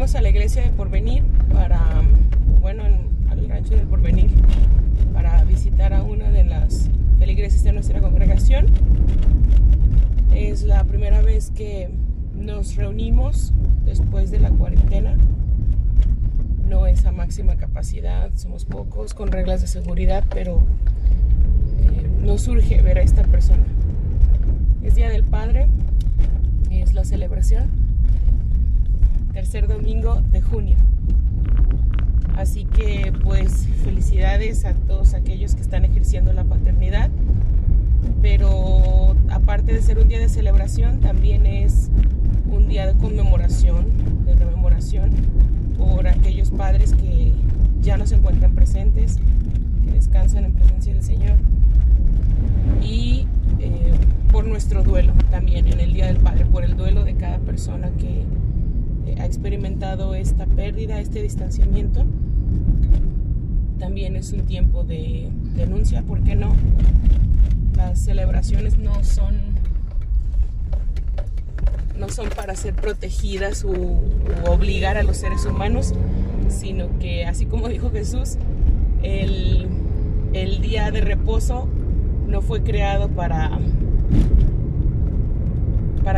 Fuimos a la iglesia de Porvenir al rancho de Porvenir, para visitar a una de las feligreses de nuestra congregación. Es la primera vez que nos reunimos después de la cuarentena. No es a máxima capacidad, somos pocos, con reglas de seguridad, pero nos urge ver a esta persona. Es Día del Padre, es la celebración, tercer domingo de junio. Así que pues felicidades a todos aquellos que están ejerciendo la paternidad, pero aparte de ser un día de celebración, también es un día de conmemoración, de rememoración por aquellos padres que ya no se encuentran presentes, que descansan en presencia del Señor, y por nuestro duelo también en el Día del Padre, por el duelo de cada persona que ha experimentado esta pérdida, este distanciamiento. También es un tiempo de denuncia, ¿por qué no? Las celebraciones no son para ser protegidas u obligar a los seres humanos, sino que, así como dijo Jesús, el día de reposo no fue creado para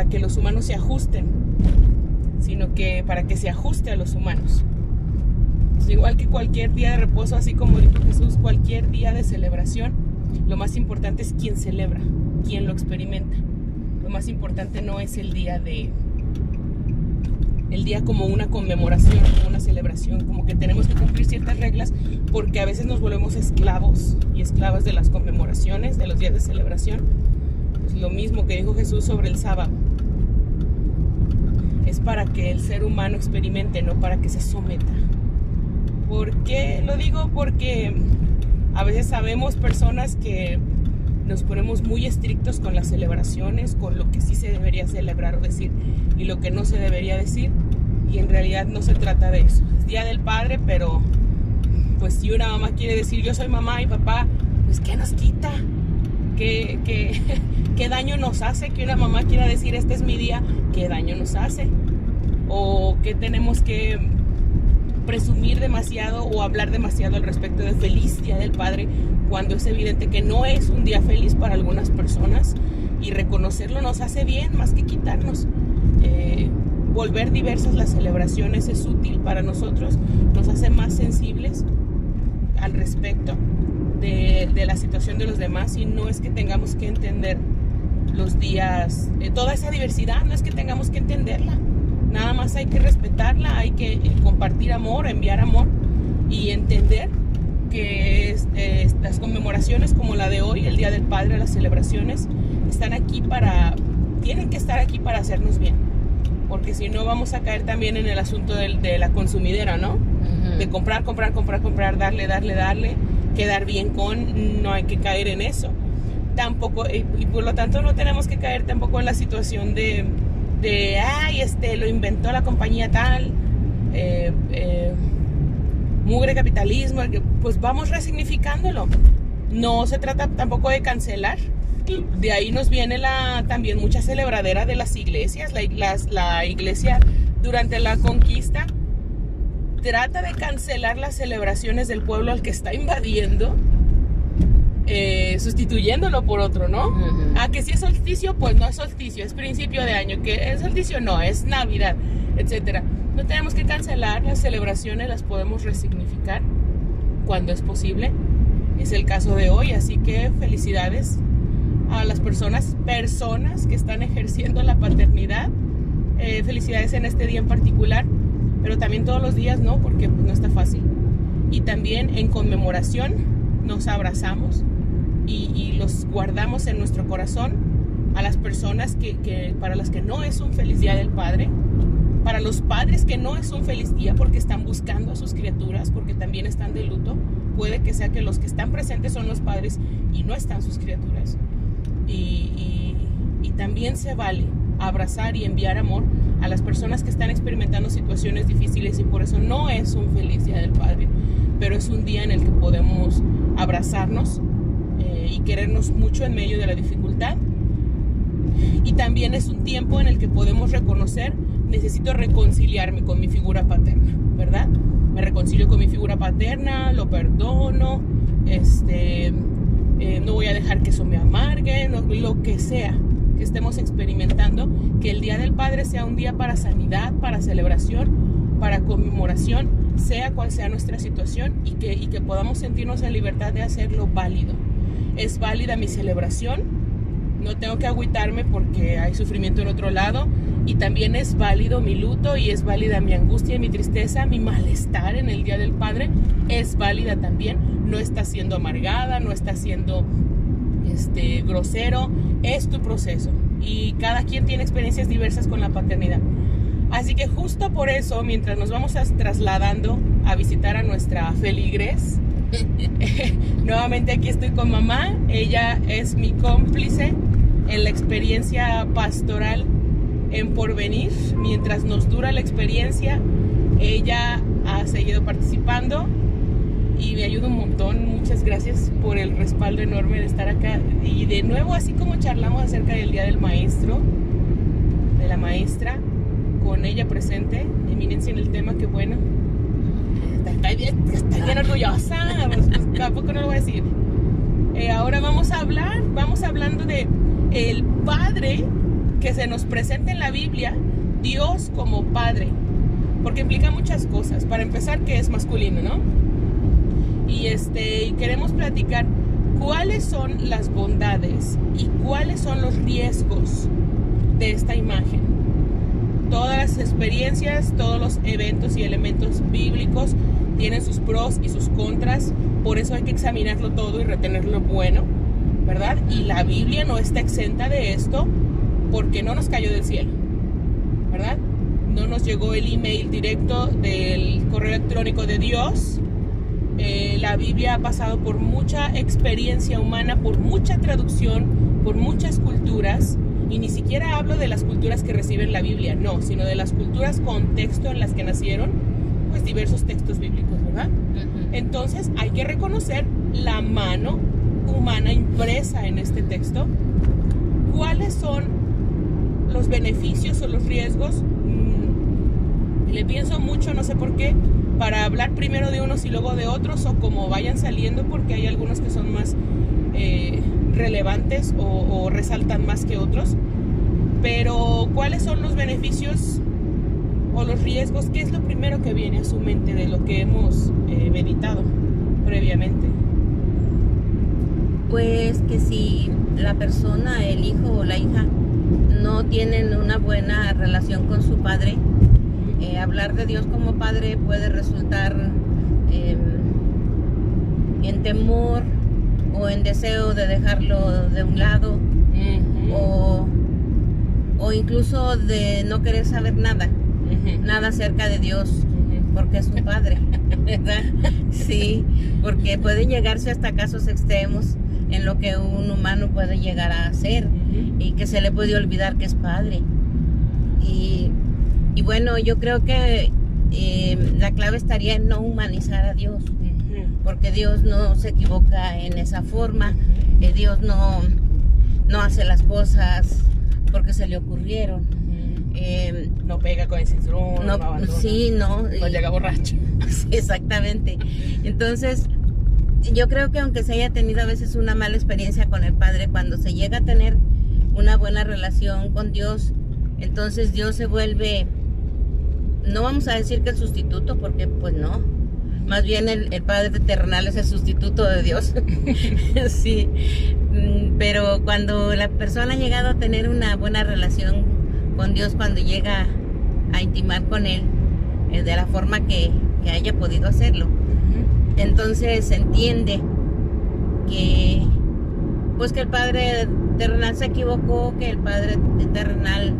que los humanos se ajusten, sino que para que se ajuste a los humanos. Entonces, igual que cualquier día de reposo, así como dijo Jesús, cualquier día de celebración, lo más importante es quién celebra, quién lo experimenta. Lo más importante no es el día como una conmemoración, como una celebración, como que tenemos que cumplir ciertas reglas, porque a veces nos volvemos esclavos y esclavas de las conmemoraciones, de los días de celebración. Es lo mismo que dijo Jesús sobre el sábado. Es para que el ser humano experimente, no para que se someta. ¿Por qué lo digo? Porque a veces sabemos personas que nos ponemos muy estrictos con las celebraciones, con lo que sí se debería celebrar o decir y lo que no se debería decir, y en realidad no se trata de eso. Es Día del Padre, pero pues si una mamá quiere decir yo soy mamá y papá, pues ¿qué nos quita? ¿Qué daño nos hace que una mamá quiera decir este es mi día? ¿Qué daño nos hace? ¿O qué tenemos que presumir demasiado o hablar demasiado al respecto de feliz Día del Padre, cuando es evidente que no es un día feliz para algunas personas? Y reconocerlo nos hace bien más que quitarnos. Volver diversas las celebraciones es útil para nosotros, nos hace más sensibles al respecto de la situación de los demás, y no es que tengamos que entender los días, toda esa diversidad, no es que tengamos que entenderla, nada más hay que respetarla, hay que compartir amor, enviar amor y entender que las conmemoraciones como la de hoy, el Día del Padre, las celebraciones, tienen que estar aquí para hacernos bien, porque si no vamos a caer también en el asunto de la consumidera, ¿no? Uh-huh. De comprar, darle, quedar bien no hay que caer en eso. Tampoco, y por lo tanto no tenemos que caer tampoco en la situación de lo inventó la compañía tal, mugre capitalismo, pues vamos resignificándolo. No se trata tampoco de cancelar. De ahí nos viene también mucha celebradera de las iglesias. La iglesia durante la conquista trata de cancelar las celebraciones del pueblo al que está invadiendo, sustituyéndolo por otro, ¿no? Uh-huh. Que si es solsticio, pues no es solsticio, es principio de año. Que es solsticio, no, es Navidad, etcétera. No tenemos que cancelar las celebraciones, las podemos resignificar cuando es posible. Es el caso de hoy, así que felicidades a las personas que están ejerciendo la paternidad. Felicidades en este día en particular, pero también todos los días, ¿no? Porque pues, no está fácil. Y también en conmemoración nos abrazamos y los guardamos en nuestro corazón a las personas para las que no es un feliz Día del Padre, para los padres que no es un feliz día porque están buscando a sus criaturas, porque también están de luto. Puede que sea que los que están presentes son los padres y no están sus criaturas. Y también se vale abrazar y enviar amor a las personas que están experimentando situaciones difíciles, y por eso no es un feliz Día del Padre, pero es un día en el que podemos abrazarnos y querernos mucho en medio de la dificultad. Y también es un tiempo en el que podemos reconocer necesito reconciliarme con mi figura paterna, ¿verdad? Me reconcilio con mi figura paterna, lo perdono, no voy a dejar que eso me amargue, lo que sea que estemos experimentando, que el Día del Padre sea un día para sanidad, para celebración, para conmemoración, sea cual sea nuestra situación, y que podamos sentirnos en libertad de hacerlo válido. Es válida mi celebración, no tengo que agüitarme porque hay sufrimiento en otro lado, y también es válido mi luto, y es válida mi angustia y mi tristeza, mi malestar en el Día del Padre es válida también. No está siendo amargada, no está siendo grosero, es tu proceso, y cada quien tiene experiencias diversas con la paternidad. Así que justo por eso, mientras nos vamos trasladando a visitar a nuestra feligres, nuevamente aquí estoy con mamá. Ella es mi cómplice en la experiencia pastoral en Porvenir. Mientras nos dura la experiencia, ella ha seguido participando y me ayuda un montón. Muchas gracias por el respaldo enorme de estar acá. Y de nuevo, así como charlamos acerca del Día del Maestro, de la maestra, con ella presente, eminencia en el tema, qué bueno. Está bien orgullosa, pues, tampoco no lo voy a decir. Ahora vamos hablando de el Padre que se nos presenta en la Biblia, Dios como Padre, porque implica muchas cosas. Para empezar, que es masculino, ¿no? Y queremos platicar cuáles son las bondades y cuáles son los riesgos de esta imagen. Todas las experiencias, todos los eventos y elementos bíblicos tienen sus pros y sus contras, por eso hay que examinarlo todo y retener lo bueno, ¿verdad? Y la Biblia no está exenta de esto, porque no nos cayó del cielo, ¿verdad? No nos llegó el email directo del correo electrónico de Dios. La Biblia ha pasado por mucha experiencia humana, por mucha traducción, por muchas culturas. Y ni siquiera hablo de las culturas que reciben la Biblia, no, sino de las culturas contexto en las que nacieron, pues diversos textos bíblicos, ¿verdad? Entonces hay que reconocer la mano humana impresa en este texto. ¿Cuáles son los beneficios o los riesgos? Le pienso mucho, no sé por qué, para hablar primero de unos y luego de otros, o como vayan saliendo, porque hay algunos que son más relevantes o resaltan más que otros. Pero ¿cuáles son los beneficios o los riesgos? ¿Qué es lo primero que viene a su mente de lo que hemos meditado previamente? Pues que si la persona, el hijo o la hija, no tienen una buena relación con su padre, hablar de Dios como padre puede resultar en temor o en deseo de dejarlo de un lado, o incluso de no querer saber nada acerca de Dios, porque es un padre, ¿verdad? Sí, porque puede llegarse hasta casos extremos en lo que un humano puede llegar a hacer, y que se le puede olvidar que es padre. Y bueno, yo creo que la clave estaría en no humanizar a Dios, porque Dios no se equivoca en esa forma. Dios no hace las cosas porque se le ocurrieron. No pega con el cinturón, no abandona. Sí, no. No llega borracho. Sí, exactamente. Entonces, yo creo que aunque se haya tenido a veces una mala experiencia con el Padre, cuando se llega a tener una buena relación con Dios, entonces Dios se vuelve, no vamos a decir que el sustituto, porque pues no, más bien el Padre terrenal es el sustituto de Dios. Sí, pero cuando la persona ha llegado a tener una buena relación con Dios, cuando llega a intimar con Él de la forma que haya podido hacerlo, entonces se entiende que pues que el Padre terrenal se equivocó, que el Padre terrenal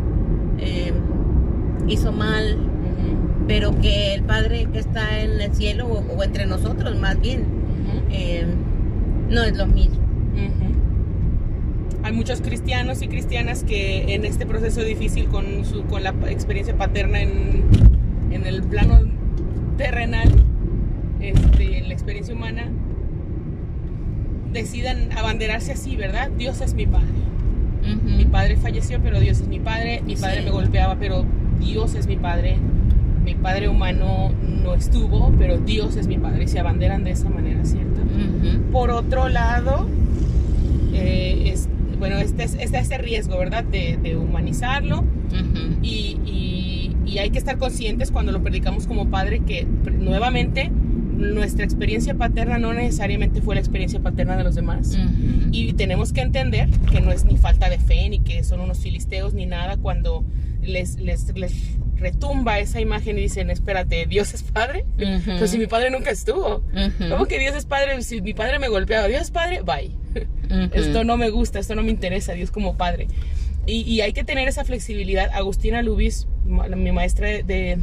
hizo mal, pero que el Padre que está en el cielo, o entre nosotros más bien, no es lo mismo. Hay muchos cristianos y cristianas que en este proceso difícil con la experiencia paterna en el plano terrenal, en la experiencia humana, decidan abanderarse así, ¿verdad? Dios es mi padre. Mi padre falleció, pero Dios es mi padre. Mi padre me golpeaba, pero Dios es mi padre humano no estuvo, pero Dios es mi padre, y se abanderan de esa manera, ¿cierto? Por otro lado, está ese riesgo, ¿verdad? De humanizarlo. Y hay que estar conscientes cuando lo predicamos como padre que nuevamente nuestra experiencia paterna no necesariamente fue la experiencia paterna de los demás. Y tenemos que entender que no es ni falta de fe, ni que son unos filisteos, ni nada, cuando les retumba esa imagen y dicen, espérate, ¿Dios es padre? Pues si mi padre nunca estuvo. ¿Cómo que Dios es padre? Si mi padre me golpeaba, ¿Dios es padre? Bye. Esto no me gusta, esto no me interesa, Dios como padre. Y hay que tener esa flexibilidad. Agustina Lubis, mi maestra de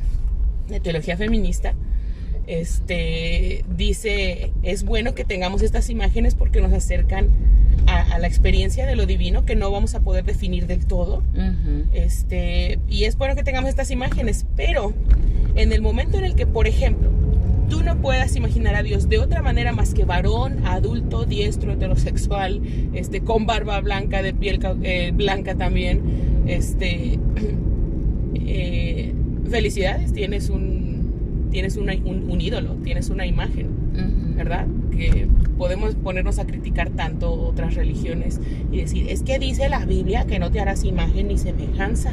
teología feminista, dice, es bueno que tengamos estas imágenes porque nos acercan a la experiencia de lo divino que no vamos a poder definir del todo. Y es bueno que tengamos estas imágenes, pero en el momento en el que, por ejemplo, tú no puedas imaginar a Dios de otra manera más que varón, adulto, diestro, heterosexual, con barba blanca, de piel blanca también, felicidades, tienes un ídolo, tienes una imagen, ¿verdad? Que podemos ponernos a criticar tanto otras religiones y decir, es que dice la Biblia que no te harás imagen ni semejanza.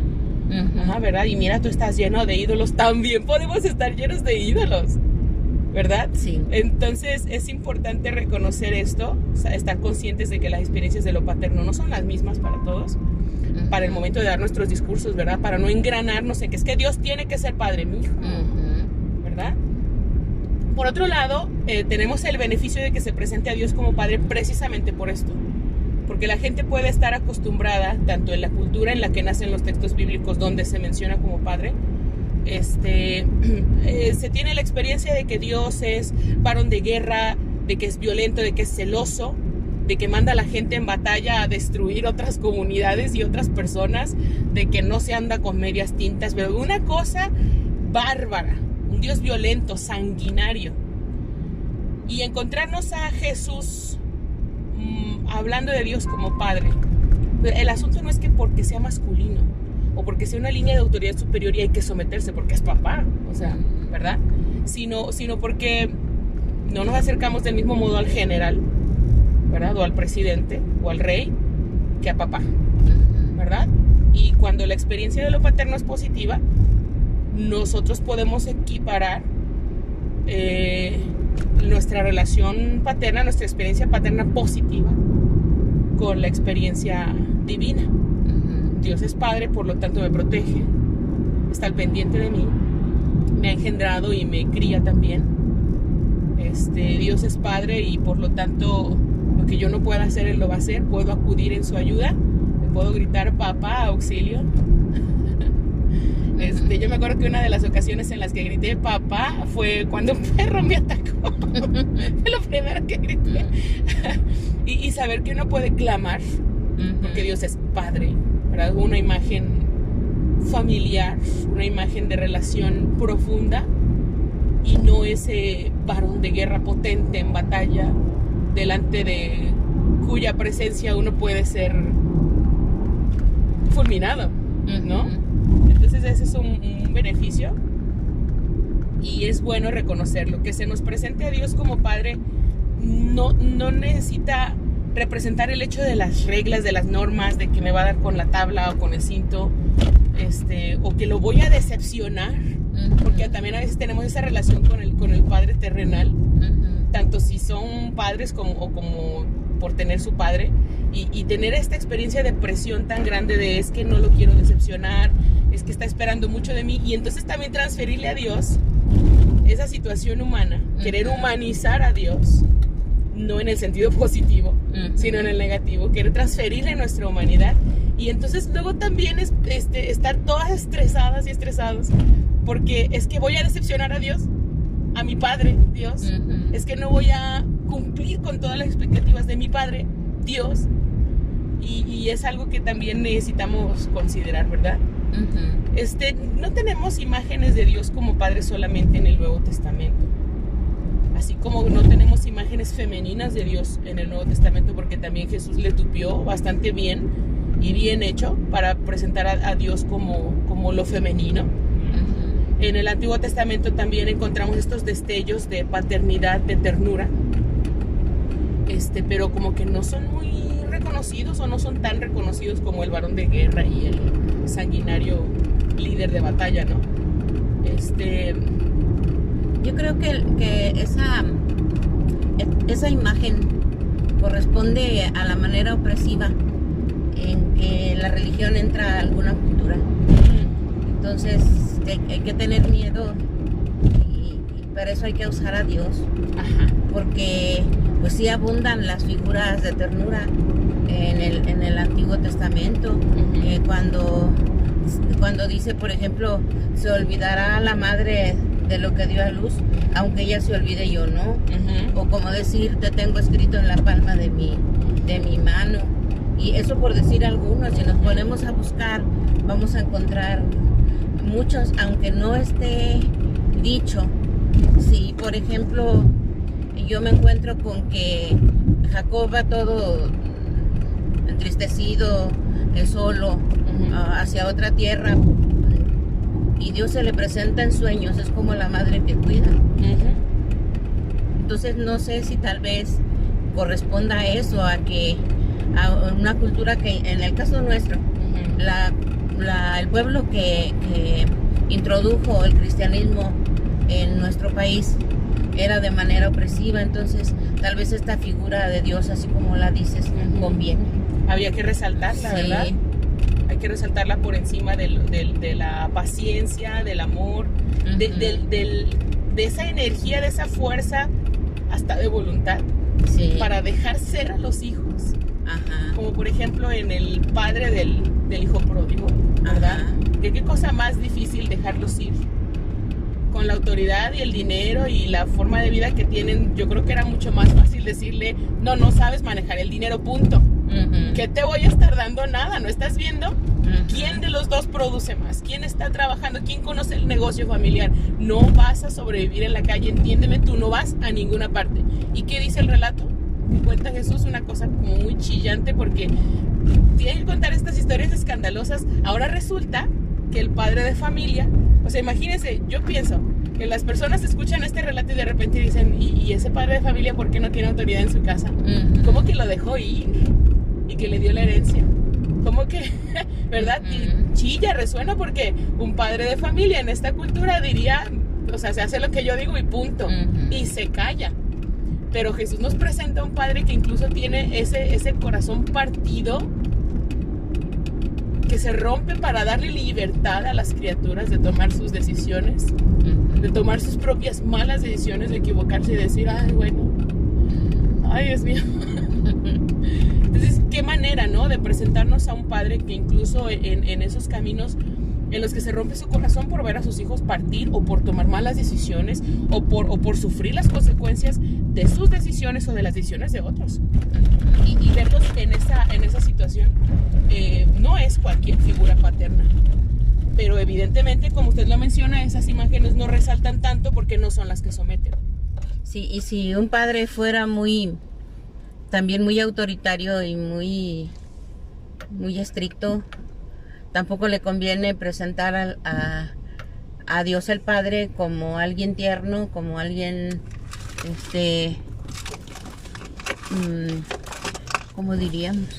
¿Verdad? Y mira, tú estás lleno de ídolos, también podemos estar llenos de ídolos, ¿verdad? Sí. Entonces es importante reconocer esto, o sea, estar conscientes de que las experiencias de lo paterno no son las mismas para todos, para el momento de dar nuestros discursos, ¿verdad? Para no engranarnos en que es que Dios tiene que ser padre, mi hijo, ¿verdad? Por otro lado, tenemos el beneficio de que se presente a Dios como padre precisamente por esto, porque la gente puede estar acostumbrada, tanto en la cultura en la que nacen los textos bíblicos donde se menciona como padre, se tiene la experiencia de que Dios es varón de guerra, de que es violento, de que es celoso, de que manda a la gente en batalla a destruir otras comunidades y otras personas, de que no se anda con medias tintas, pero una cosa bárbara, un Dios violento, sanguinario. Y encontrarnos a Jesús hablando de Dios como padre, el asunto no es que porque sea masculino o porque sea una línea de autoridad superior y hay que someterse porque es papá, o sea, ¿verdad? Sino porque no nos acercamos del mismo modo al general, ¿verdad? O al presidente o al rey que a papá, ¿verdad? Y cuando la experiencia de lo paterno es positiva, nosotros podemos equiparar nuestra relación paterna, nuestra experiencia paterna positiva con la experiencia divina. Dios es padre, por lo tanto me protege, está al pendiente de mí, me ha engendrado y me cría también. Dios es padre y por lo tanto lo que yo no pueda hacer, Él lo va a hacer. Puedo acudir en su ayuda, le puedo gritar papá, auxilio. Yo me acuerdo que una de las ocasiones en las que grité papá fue cuando un perro me atacó. Fue lo primero que grité. Y saber que uno puede clamar, porque Dios es padre, ¿verdad? Una imagen familiar, una imagen de relación profunda, y no ese varón de guerra potente en batalla, delante de cuya presencia uno puede ser fulminado, ¿no? Entonces ese es un beneficio y es bueno reconocerlo, que se nos presente a Dios como padre no necesita representar el hecho de las reglas, de las normas, de que me va a dar con la tabla o con el cinto, o que lo voy a decepcionar, porque también a veces tenemos esa relación con el padre terrenal, tanto si son padres como por tener su padre, y tener esta experiencia de presión tan grande de es que no lo quiero decepcionar, es que está esperando mucho de mí, y entonces también transferirle a Dios esa situación humana, querer humanizar a Dios, no en el sentido positivo, sino en el negativo, querer transferirle nuestra humanidad, y entonces luego también estar todas estresadas y estresados, porque es que voy a decepcionar a Dios, a mi Padre, Dios, es que no voy a cumplir con todas las expectativas de mi Padre, Dios, y es algo que también necesitamos considerar, ¿verdad? No tenemos imágenes de Dios como Padre solamente en el Nuevo Testamento, así como no tenemos imágenes femeninas de Dios en el Nuevo Testamento, porque también Jesús le tupió bastante bien y bien hecho para presentar a Dios como lo femenino. En el Antiguo Testamento también encontramos estos destellos de paternidad, de ternura, pero como que no son muy reconocidos o no son tan reconocidos como el varón de guerra y el sanguinario líder de batalla, ¿no? Yo creo que esa imagen corresponde a la manera opresiva en que la religión entra a alguna cultura. Entonces hay que tener miedo y para eso hay que usar a Dios. Ajá. Porque pues sí abundan las figuras de ternura en el Antiguo Testamento. Cuando dice, por ejemplo, se olvidará la madre de lo que dio a luz, aunque ella se olvide, yo no. O como decir, te tengo escrito en la palma de mi mano. Y eso por decir algunos. Si nos ponemos a buscar, vamos a encontrar muchos, aunque no esté dicho. Si por ejemplo yo me encuentro con que Jacob va todo entristecido, solo, hacia otra tierra, y Dios se le presenta en sueños, es como la madre que cuida. Entonces no sé si tal vez corresponda a eso, a una cultura que en el caso nuestro, el pueblo que introdujo el cristianismo en nuestro país era de manera opresiva, entonces tal vez esta figura de Dios, así como la dices, conviene. Había que resaltarla, sí. ¿Verdad? Hay que resaltarla por encima de la paciencia, del amor, de esa energía, de esa fuerza, hasta de voluntad, sí, para dejar ser a los hijos. Ajá. Como por ejemplo en el padre del hijo pródigo, ¿verdad? ¿Qué cosa más difícil dejarlos ir? Con la autoridad y el dinero y la forma de vida que tienen, yo creo que era mucho más fácil decirle, no sabes manejar el dinero, punto. ¿Qué te voy a estar dando? Nada, ¿no estás viendo? ¿Quién de los dos produce más? ¿Quién está trabajando? ¿Quién conoce el negocio familiar? No vas a sobrevivir en la calle, entiéndeme, tú no vas a ninguna parte. ¿Y qué dice el relato? Que cuenta Jesús una cosa como muy chillante, porque tiene que contar estas historias escandalosas. Ahora resulta que el padre de familia, o sea, imagínense, yo pienso que las personas escuchan este relato y de repente dicen, ¿y ese padre de familia por qué no tiene autoridad en su casa? ¿Cómo que lo dejó ir? Y que le dio la herencia. ¿Cómo que? ¿Verdad? Y chilla, resuena, porque un padre de familia en esta cultura diría, o sea, se hace lo que yo digo y punto. Y se calla. Pero Jesús nos presenta a un padre que incluso tiene ese corazón partido, que se rompe para darle libertad a las criaturas de tomar sus decisiones, de tomar sus propias malas decisiones, de equivocarse y decir, ay, bueno, ay, Dios mío. Entonces, qué manera, ¿no?, de presentarnos a un padre que incluso en esos caminos en los que se rompe su corazón por ver a sus hijos partir, o por tomar malas decisiones, o por sufrir las consecuencias de sus decisiones o de las decisiones de otros. Y verlos en esa situación, no es cualquier figura paterna. Pero evidentemente, como usted lo menciona, esas imágenes no resaltan tanto porque no son las que someten. Sí, y si un padre fuera también muy autoritario y muy estricto, tampoco le conviene presentar a Dios el Padre como alguien tierno, como alguien, ¿cómo diríamos?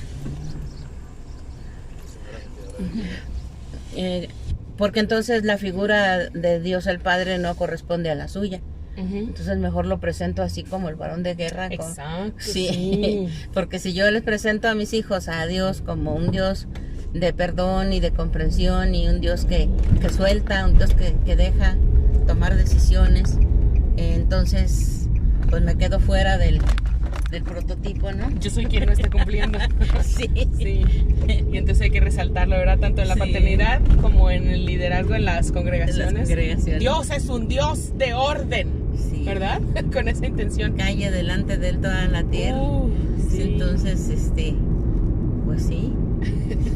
Porque entonces la figura de Dios el Padre no corresponde a la suya. Entonces mejor lo presento así como el varón de guerra. Exacto. Sí. Porque si yo les presento a mis hijos a Dios como un Dios de perdón y de comprensión, y un Dios que suelta, un Dios que deja tomar decisiones, entonces pues me quedo fuera del prototipo, ¿no? Yo soy quien no está cumpliendo. Sí. Y entonces hay que resaltarlo, ¿verdad? Tanto en la paternidad como en el liderazgo en las congregaciones. Dios es un Dios de orden, sí, ¿verdad? Con esa intención. Calle delante de él toda la tierra. Sí. Entonces, pues sí.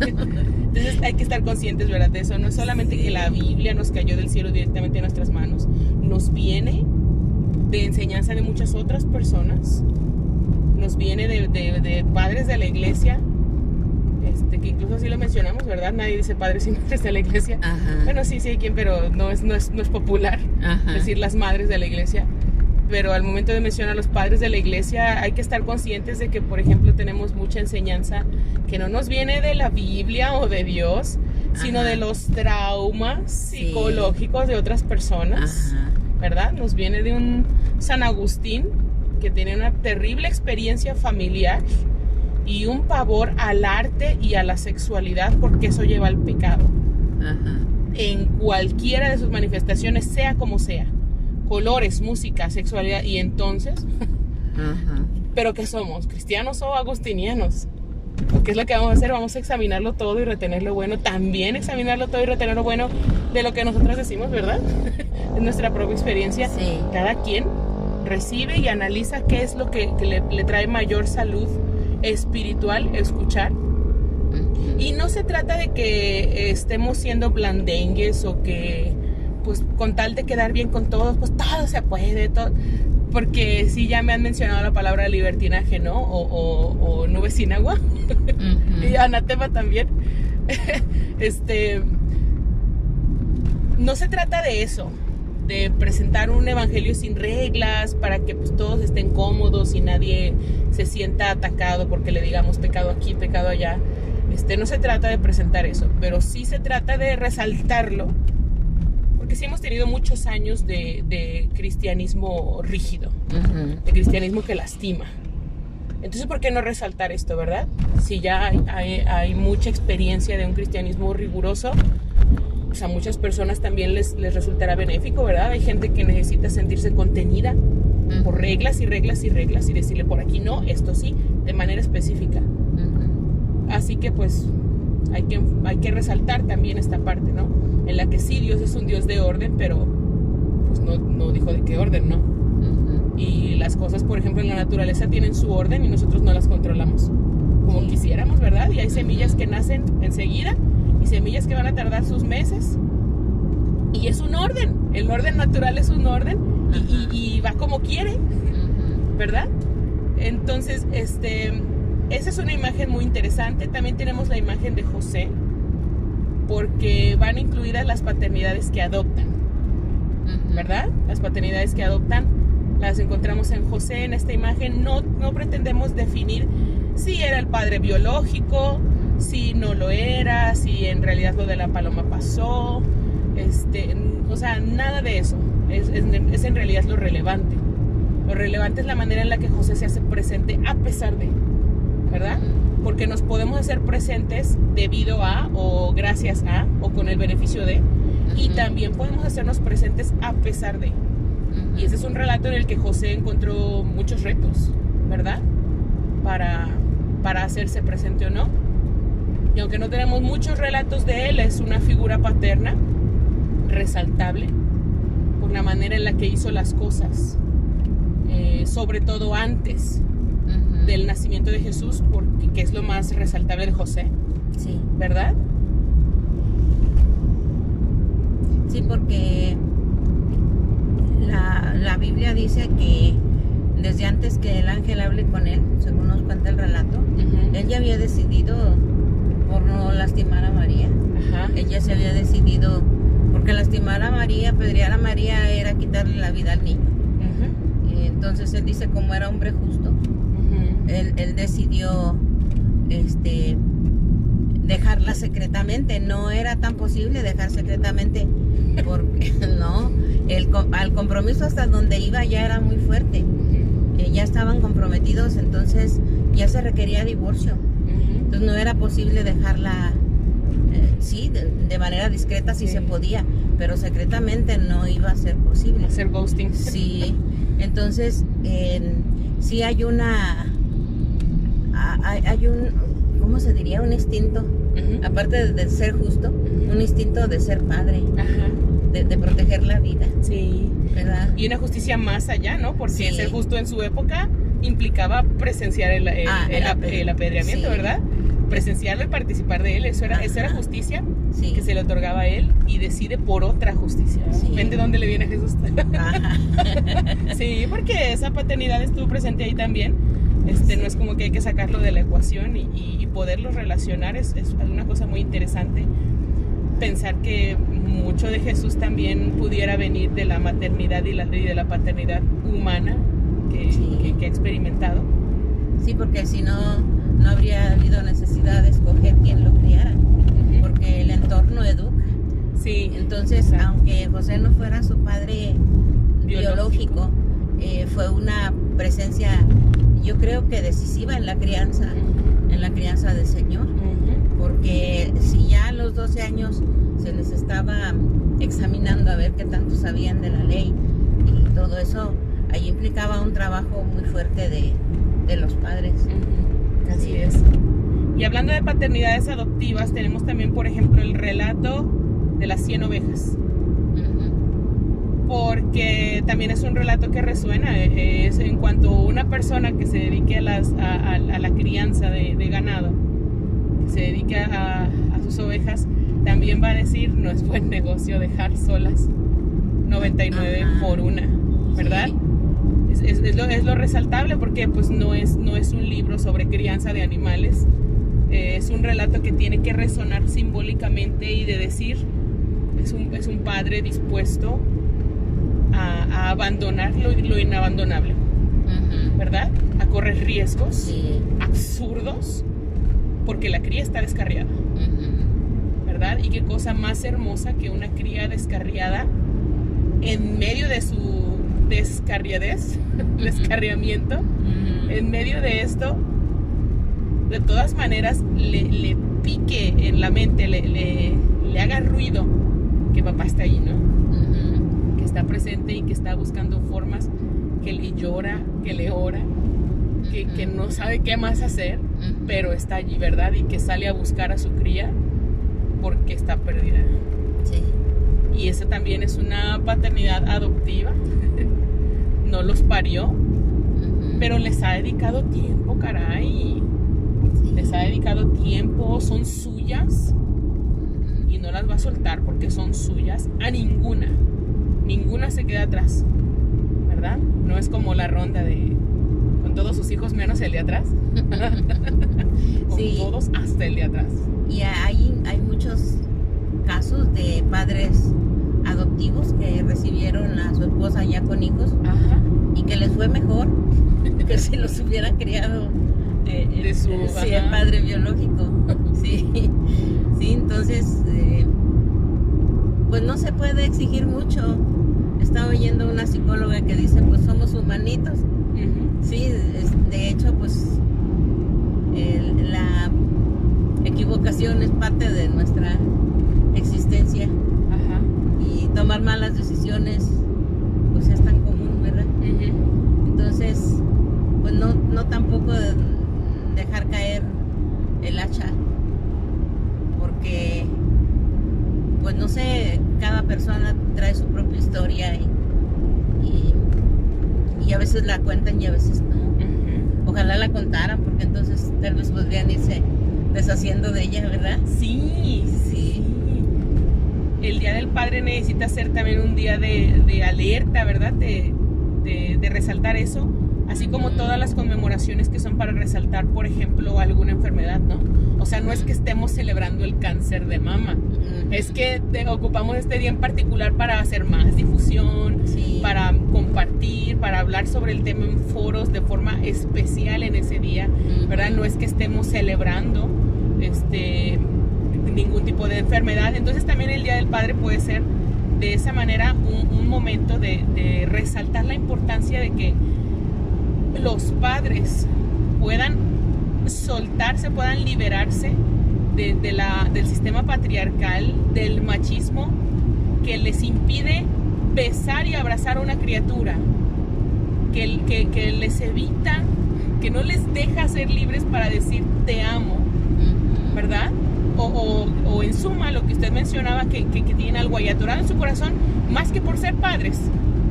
Entonces hay que estar conscientes, ¿verdad? De eso. No es solamente que la Biblia nos cayó del cielo directamente en nuestras manos, nos viene de enseñanza de muchas otras personas, nos viene de padres de la iglesia, que incluso así lo mencionamos, ¿verdad? Nadie dice padres y madres de la iglesia. Ajá. Bueno, sí hay quien, pero no es popular decir las madres de la iglesia. Pero al momento de mencionar a los padres de la iglesia hay que estar conscientes de que, por ejemplo, tenemos mucha enseñanza que no nos viene de la Biblia o de Dios, sino de los traumas psicológicos de otras personas, ¿verdad? Nos viene de un San Agustín que tiene una terrible experiencia familiar y un pavor al arte y a la sexualidad, porque eso lleva al pecado. En cualquiera de sus manifestaciones, sea como sea. Colores, música, sexualidad. Y entonces, ¿pero qué somos? ¿Cristianos o agustinianos? ¿Qué es lo que vamos a hacer? Vamos a examinarlo todo y retener lo bueno. También examinarlo todo y retener lo bueno de lo que nosotros decimos, ¿verdad? Es nuestra propia experiencia. Sí. Cada quien recibe y analiza qué es lo que le trae mayor salud espiritual escuchar. Y no se trata de que estemos siendo blandengues o que, pues, con tal de quedar bien con todos, pues todo se puede, todo. Porque sí, ya me han mencionado la palabra libertinaje, ¿no? O nube sin agua. Y anatema también. No se trata de eso, de presentar un evangelio sin reglas para que, pues, todos estén cómodos y nadie se sienta atacado porque le digamos pecado aquí, pecado allá. No se trata de presentar eso, pero sí se trata de resaltarlo, porque sí hemos tenido muchos años de cristianismo rígido, de cristianismo que lastima. Entonces, ¿por qué no resaltar esto, verdad? Si ya hay mucha experiencia de un cristianismo riguroso, pues a muchas personas también les resultará benéfico, ¿verdad? Hay gente que necesita sentirse contenida por reglas y reglas y reglas y decirle por aquí no, esto sí, de manera específica. Así que pues hay que resaltar también esta parte, ¿no? En la que sí, Dios es un Dios de orden, pero pues no dijo de qué orden, ¿no? Y las cosas, por ejemplo, en la naturaleza tienen su orden y nosotros no las controlamos como quisiéramos, ¿verdad? Y hay semillas que nacen enseguida y semillas que van a tardar sus meses. Y es un orden, el orden natural es un orden y va como quiere, ¿verdad? Entonces, esa es una imagen muy interesante. También tenemos la imagen de José, porque van incluidas las paternidades que adoptan, ¿verdad? Las paternidades que adoptan las encontramos en José en esta imagen. No pretendemos definir si era el padre biológico, si no lo era, si en realidad lo de la paloma pasó, o sea, nada de eso. Es en realidad lo relevante. Lo relevante es la manera en la que José se hace presente a pesar de, ¿verdad? Porque nos podemos hacer presentes debido a, o gracias a, o con el beneficio de, y también podemos hacernos presentes a pesar de. Y ese es un relato en el que José encontró muchos retos, ¿verdad? Para hacerse presente o no. Y aunque no tenemos muchos relatos de él, es una figura paterna resaltable por la manera en la que hizo las cosas, sobre todo antes del nacimiento de Jesús, porque que es lo más resaltable de José, sí, ¿verdad? Sí, porque la Biblia dice que desde antes que el ángel hable con él, según nos cuenta el relato, él ya había decidido por no lastimar a María. Ella se había decidido, porque lastimar a María, apedrear a María, era quitarle la vida al niño. Y entonces él dice, como era hombre justo, él decidió dejarla secretamente. No era tan posible dejar secretamente, porque no, al compromiso hasta donde iba ya era muy fuerte. Ya estaban comprometidos, entonces ya se requería divorcio. Entonces no era posible dejarla, sí, de manera discreta sí se podía, pero secretamente no iba a ser posible. Hacer ghosting. Sí, entonces sí hay un, ¿cómo se diría? Un instinto, aparte de ser justo, un instinto de ser padre, de proteger la vida. Sí, ¿verdad? Y una justicia más allá, ¿no? Porque ser justo en su época implicaba presenciar el apedreamiento, ¿verdad? Presenciarlo y participar de él. Eso era justicia que se le otorgaba a él, y decide por otra justicia. ¿Ven de dónde le viene a Jesús? Sí, porque esa paternidad estuvo presente ahí también. No es como que hay que sacarlo de la ecuación y poderlo relacionar. Es una cosa muy interesante pensar que mucho de Jesús también pudiera venir de la maternidad y de la paternidad humana que ha experimentado. Sí, porque si no, no habría habido necesidad de escoger quién lo criara, porque el entorno educa. Sí. Entonces, aunque José no fuera su padre biológico, fue una presencia, yo creo que decisiva en la crianza del Señor, porque si ya a los 12 años se les estaba examinando a ver qué tanto sabían de la ley y todo eso, ahí implicaba un trabajo muy fuerte de los padres. Así es. Y hablando de paternidades adoptivas, tenemos también, por ejemplo, el relato de las 100 ovejas. Porque también es un relato que resuena. Es en cuanto a una persona que se dedique a la crianza de ganado, que se dedique a sus ovejas, también va a decir, no es buen negocio dejar solas 99 por una, ¿verdad? Sí. Es lo resaltable, porque pues no es un libro sobre crianza de animales. Es un relato que tiene que resonar simbólicamente y de decir, es un padre dispuesto a abandonar lo inabandonable, ¿verdad? A correr riesgos absurdos porque la cría está descarriada, ¿verdad? Y qué cosa más hermosa que una cría descarriada en medio de su descarriamiento, en medio de esto, de todas maneras le pique en la mente, le haga ruido que papá está ahí, ¿no? Que está presente y que está buscando formas, que le llora, que le ora, que no sabe qué más hacer, pero está allí, ¿verdad? Y que sale a buscar a su cría porque está perdida. Sí. Y esa también es una paternidad adoptiva. No los parió, pero les ha dedicado tiempo, caray. Les ha dedicado tiempo, son suyas y no las va a soltar porque son suyas a ninguna. Ninguna se queda atrás, ¿verdad? No es como la ronda con todos sus hijos menos el de atrás. Con todos hasta el de atrás. Y hay muchos casos de padres adoptivos que recibieron a su esposa ya con hijos y que les fue mejor que si los hubiera criado el padre biológico. Sí, entonces pues no se puede exigir mucho. Estaba oyendo una psicóloga que dice, pues somos humanitos. Sí, de hecho, pues la equivocación es parte de nuestra existencia. Y tomar malas decisiones pues es tan común, ¿verdad? Entonces, pues no tampoco dejar caer el hacha, porque pues no sé, cada persona trae su propia historia y a veces la cuentan y a veces no. Ojalá la contaran, porque entonces tal vez podrían irse deshaciendo de ella, ¿verdad? Sí. El Día del Padre necesita ser también un día de alerta, ¿verdad? De resaltar eso, así como todas las conmemoraciones que son para resaltar, por ejemplo, alguna enfermedad, ¿no? O sea, no es que estemos celebrando el cáncer de mama, es que ocupamos este día en particular para hacer más difusión, para compartir, para hablar sobre el tema en foros de forma especial en ese día, ¿verdad? No es que estemos celebrando ningún tipo de enfermedad. Entonces también el Día del Padre puede ser de esa manera un momento de resaltar la importancia de que los padres puedan soltarse, puedan liberarse del sistema patriarcal, del machismo que les impide besar y abrazar a una criatura, que les evita, que no les deja ser libres para decir te amo, ¿verdad? O en suma, lo que usted mencionaba, que tienen algo ahí atorado en su corazón, más que por ser padres,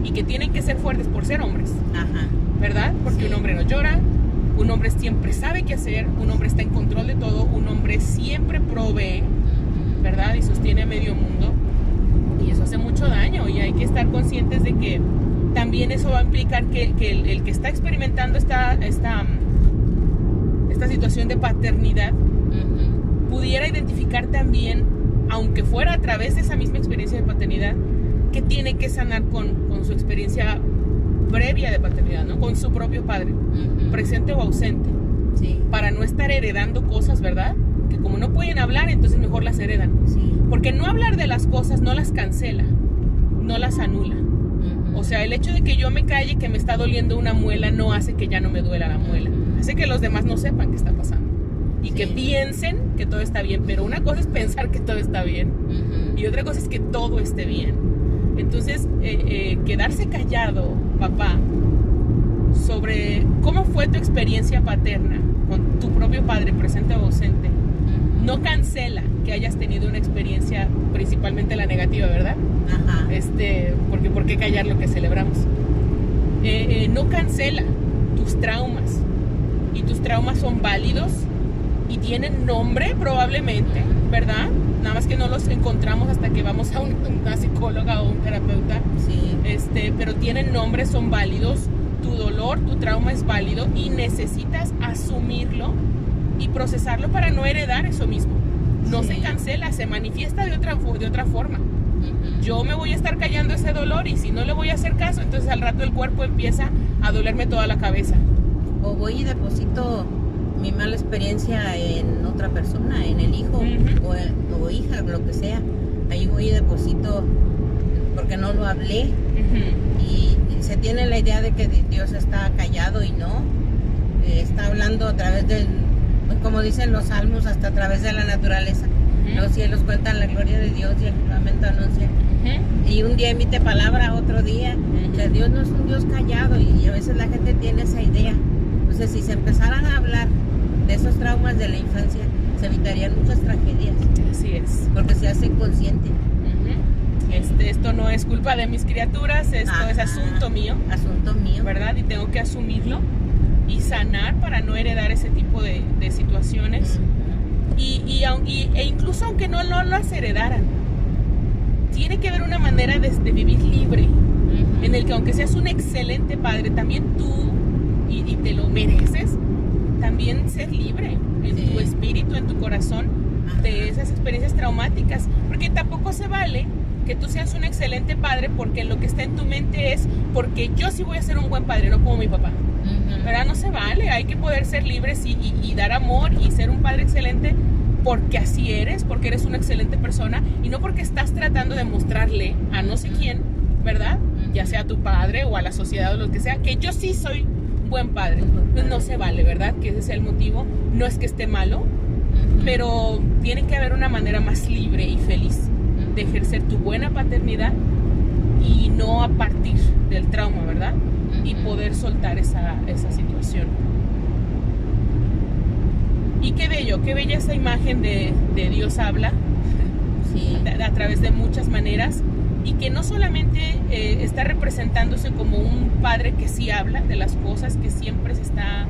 y que tienen que ser fuertes por ser hombres, ¿verdad? Porque un hombre no llora, un hombre siempre sabe qué hacer, un hombre está en control de todo, un hombre siempre provee, ¿verdad? Y sostiene a medio mundo, y eso hace mucho daño, y hay que estar conscientes de que también eso va a implicar que el que está experimentando esta esta situación de paternidad, pudiera identificar también, aunque fuera a través de esa misma experiencia de paternidad, que tiene que sanar con su experiencia previa de paternidad, ¿no? Con su propio padre, presente o ausente, Sí. para no estar heredando cosas, ¿verdad? Que como no pueden hablar, entonces mejor las heredan. Sí. Porque no hablar de las cosas no las cancela, no las anula. O sea, el hecho de que yo me calle que me está doliendo una muela no hace que ya no me duela la muela. Hace que los demás no sepan qué está pasando. Y que piensen que todo está bien. Pero una cosa es pensar que todo está bien. Y otra cosa es que todo esté bien. Entonces, quedarse callado, papá, sobre cómo fue tu experiencia paterna con tu propio padre, presente o ausente, no cancela que hayas tenido una experiencia, principalmente la negativa, ¿verdad? Ajá. Porque ¿por qué callar lo que celebramos? No cancela tus traumas, y tus traumas son válidos y tienen nombre probablemente, ¿verdad? Nada más que no los encontramos hasta que vamos a una psicóloga o un terapeuta. Sí. Pero tienen nombre, son válidos. Tu dolor, tu trauma es válido y necesitas asumirlo y procesarlo para no heredar eso mismo. No se cancela, se manifiesta de otra forma. Yo me voy a estar callando ese dolor y si no le voy a hacer caso, entonces al rato el cuerpo empieza a dolerme toda la cabeza. O voy y deposito mi mala experiencia en otra persona, en el hijo o hija, lo que sea. Ahí voy y deposito porque no lo hablé. Y se tiene la idea de que Dios está callado y no. Está hablando a través del, pues como dicen los salmos, hasta a través de la naturaleza. Los cielos cuentan la gloria de Dios y el firmamento anuncia. Y un día emite palabra, otro día. O sea, Dios no es un Dios callado y a veces la gente tiene esa idea. Entonces, si se empezaran a hablar de esos traumas de la infancia, se evitarían muchas tragedias. Así es. Porque se hace consciente. Esto no es culpa de mis criaturas, esto es asunto mío. Asunto mío. ¿Verdad? Y tengo que asumirlo y sanar para no heredar ese tipo de situaciones. E incluso aunque no las heredaran, tiene que haber una manera de vivir libre, en el que aunque seas un excelente padre, también tú, y te lo mereces, también ser libre en tu espíritu, en tu corazón, de esas experiencias traumáticas. Porque tampoco se vale que tú seas un excelente padre porque lo que está en tu mente es porque yo sí voy a ser un buen padre, no como mi papá. ¿Verdad? No se vale, hay que poder ser libres y dar amor y ser un padre excelente porque así eres, porque eres una excelente persona y no porque estás tratando de mostrarle a no sé quién, ¿verdad? Ya sea a tu padre o a la sociedad o lo que sea, que yo sí soy buen padre. Pues no se vale, ¿verdad? Que ese sea el motivo. No es que esté malo, pero tiene que haber una manera más libre y feliz de ejercer tu buena paternidad y no a partir del trauma, ¿verdad? Y poder soltar esa situación. Y qué bello, qué bella esa imagen de Dios habla a través de muchas maneras y que no solamente está representándose como un padre que sí habla de las cosas, que siempre se está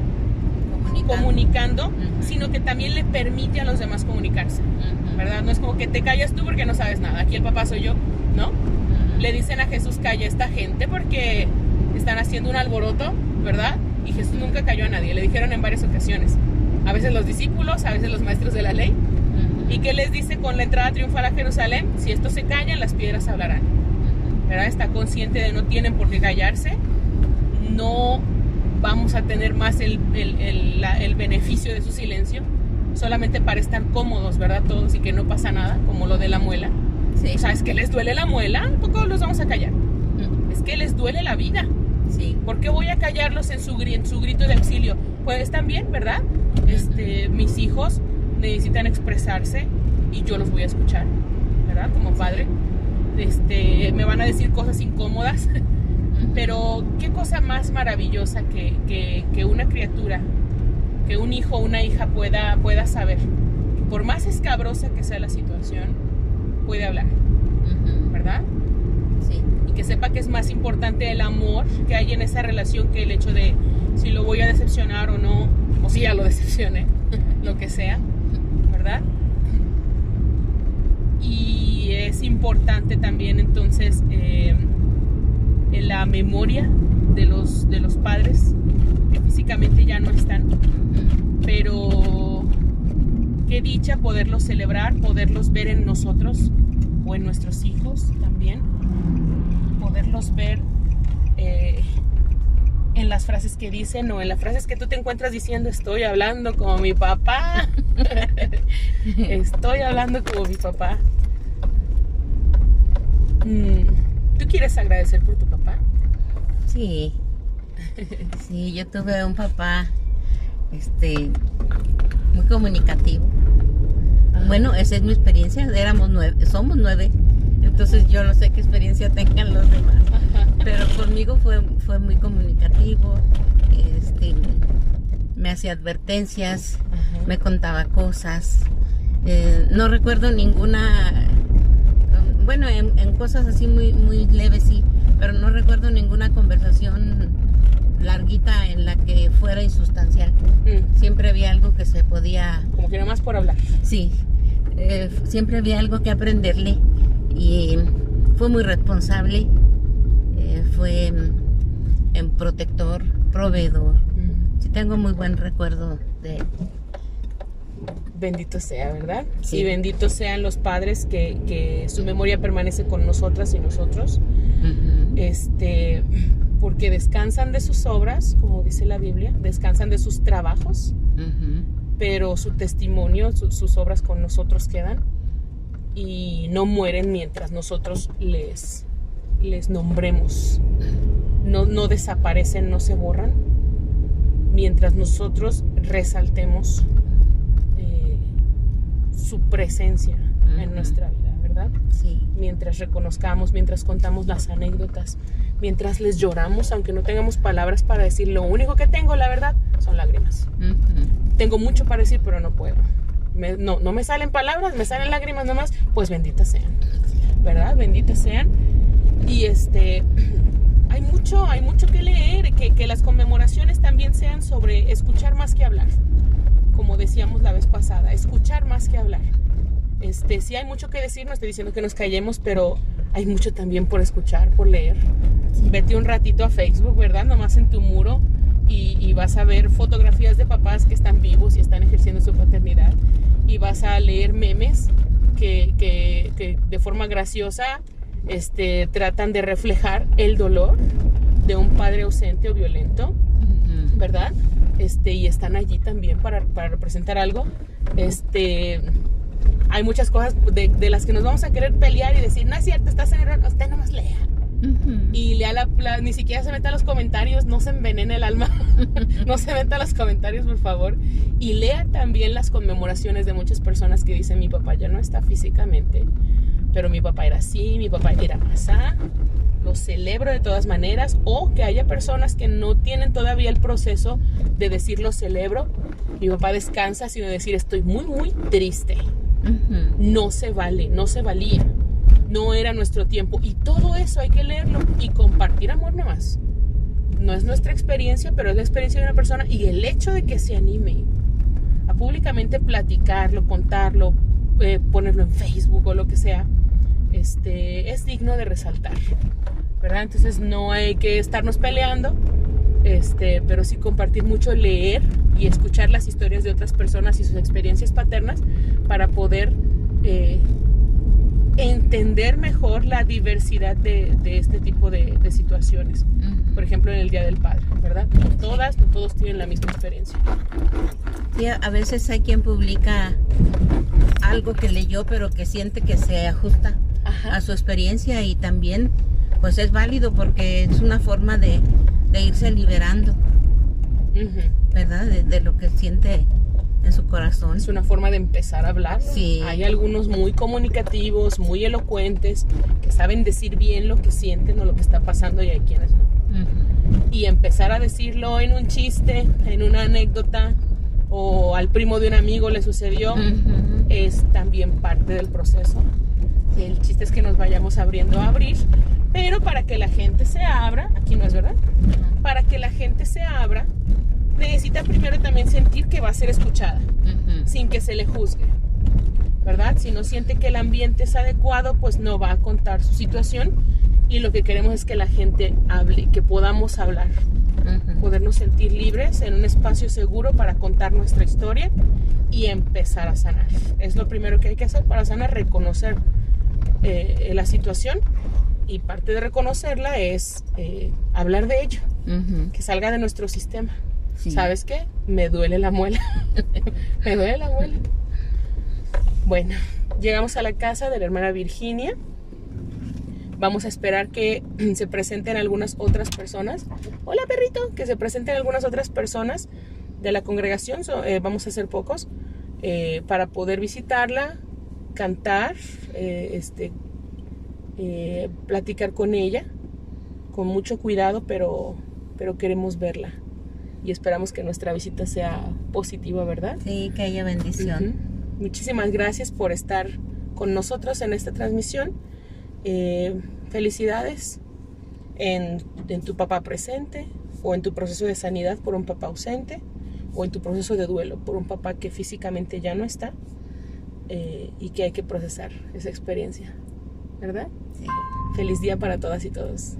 comunicando, sino que también le permite a los demás comunicarse, ¿verdad? No es como que te callas tú porque no sabes nada, aquí el papá soy yo, ¿no? Le dicen a Jesús, calla a esta gente porque están haciendo un alboroto, ¿verdad? Y Jesús nunca calló a nadie, le dijeron en varias ocasiones. A veces los discípulos, a veces los maestros de la ley. ¿Y qué les dice con la entrada triunfal a Jerusalén? Si estos se callan, las piedras hablarán. ¿Verdad? Está consciente de no tienen por qué callarse. No vamos a tener más el beneficio de su silencio, solamente para estar cómodos, ¿verdad? Todos y que no pasa nada, como lo de la muela. O sea, es que les duele la muela, ¿poco los vamos a callar? Es que les duele la vida. ¿Por qué voy a callarlos en su grito de auxilio? Pues también, ¿verdad? Mis hijos necesitan expresarse y yo los voy a escuchar, ¿verdad? Como padre. Me van a decir cosas incómodas, pero qué cosa más maravillosa que una criatura, que un hijo o una hija pueda saber. Por más escabrosa que sea la situación, puede hablar, ¿verdad? Y que sepa que es más importante el amor que hay en esa relación que el hecho de si lo voy a decepcionar o no, o si ya lo decepcioné, lo que sea, ¿verdad? Y es importante también entonces en la memoria de los padres que físicamente ya no están, pero qué dicha poderlos celebrar, poderlos ver en nosotros o en nuestros hijos también, poderlos ver en las frases que dicen o en las frases que tú te encuentras diciendo: estoy hablando como mi papá. Estoy hablando como mi papá. ¿Tú quieres agradecer por tu papá? Sí. Sí, yo tuve un papá muy comunicativo. Bueno, esa es mi experiencia. Somos 9. Entonces yo no sé qué experiencia tengan los demás. Pero conmigo fue muy comunicativo. Me hacía advertencias, me contaba cosas. No recuerdo ninguna, bueno, en cosas así muy, muy leves sí, pero no recuerdo ninguna conversación larguita en la que fuera insustancial. Siempre había algo que se podía... Como que nomás por hablar. Sí, siempre había algo que aprenderle y fue muy responsable, fue protector, proveedor. Sí, tengo muy buen recuerdo de él. Bendito sea, ¿verdad? Sí. Y benditos sean los padres que su memoria permanece con nosotras y nosotros. Porque descansan de sus obras, como dice la Biblia, descansan de sus trabajos, pero su testimonio, sus obras con nosotros quedan y no mueren mientras nosotros les nombremos. No desaparecen, no se borran, mientras nosotros resaltemos su presencia en nuestra vida, ¿verdad? Sí. Mientras reconozcamos, mientras contamos las anécdotas, mientras les lloramos, aunque no tengamos palabras para decir. Lo único que tengo, la verdad, son lágrimas. Tengo mucho para decir, pero no puedo. No me salen palabras, me salen lágrimas nomás. Pues benditas sean, ¿verdad? Benditas sean. Y hay mucho que leer, que las conmemoraciones también sean sobre escuchar más que hablar. Como decíamos la vez pasada, escuchar más que hablar. Sí hay mucho que decir, no estoy diciendo que nos callemos, pero hay mucho también por escuchar, por leer. Sí. Vete un ratito a Facebook, ¿verdad? Nomás en tu muro y vas a ver fotografías de papás que están vivos y están ejerciendo su paternidad. Y vas a leer memes que de forma graciosa tratan de reflejar el dolor de un padre ausente o violento, ¿verdad? Y están allí también para representar algo. Hay muchas cosas de las que nos vamos a querer pelear y decir: no es cierto, estás en error. Usted nomás lea. Y lea ni siquiera se meta a los comentarios, no se envenene el alma. No se meta a los comentarios, por favor. Y lea también las conmemoraciones de muchas personas que dicen: mi papá ya no está físicamente, pero mi papá era así, mi papá era asá. Lo celebro de todas maneras. O que haya personas que no tienen todavía el proceso de decir lo celebro, mi papá descansa, sino decir: estoy muy, muy triste. No se vale, no se valía, no era nuestro tiempo. Y todo eso hay que leerlo y compartir amor nomás. No es nuestra experiencia, pero es la experiencia de una persona. Y el hecho de que se anime a públicamente platicarlo, contarlo, ponerlo en Facebook o lo que sea, es digno de resaltar, ¿verdad? Entonces no hay que estarnos peleando, pero sí compartir mucho, leer y escuchar las historias de otras personas y sus experiencias paternas para poder entender mejor la diversidad de este tipo de situaciones. Por ejemplo, en el Día del Padre, ¿verdad? No todos tienen la misma experiencia. Sí, a veces hay quien publica algo que leyó, pero que siente que se ajusta a su experiencia, y también pues es válido porque es una forma de irse liberando, ¿verdad? De lo que siente en su corazón. Es una forma de empezar a hablar. Sí. Hay algunos muy comunicativos, muy elocuentes, que saben decir bien lo que sienten o lo que está pasando, y hay quienes no. Y empezar a decirlo en un chiste, en una anécdota, o al primo de un amigo le sucedió, es también parte del proceso. El chiste es que nos vayamos abriendo a abrir, pero para que la gente se abra, aquí no es verdad, para que la gente se abra, necesita primero también sentir que va a ser escuchada, sin que se le juzgue, ¿verdad? Si no siente que el ambiente es adecuado, pues no va a contar su situación, y lo que queremos es que la gente hable, que podamos hablar, podernos sentir libres en un espacio seguro para contar nuestra historia y empezar a sanar. Es lo primero que hay que hacer para sanar, reconocer la situación, y parte de reconocerla es hablar de ello, que salga de nuestro sistema. Sí. ¿Sabes qué? Me duele la muela. Me duele la muela. Bueno, llegamos a la casa de la hermana Virginia. Vamos a esperar que se presenten algunas otras personas. Hola, perrito. Que se presenten algunas otras personas de la congregación. Vamos a ser pocos. Para poder visitarla, cantar, platicar con ella. Con mucho cuidado, pero queremos verla. Y esperamos que nuestra visita sea positiva, ¿verdad? Sí, que haya bendición. Muchísimas gracias por estar con nosotros en esta transmisión. Felicidades en tu papá presente, o en tu proceso de sanidad por un papá ausente, o en tu proceso de duelo por un papá que físicamente ya no está, y que hay que procesar esa experiencia, ¿verdad? Sí. Feliz día para todas y todos.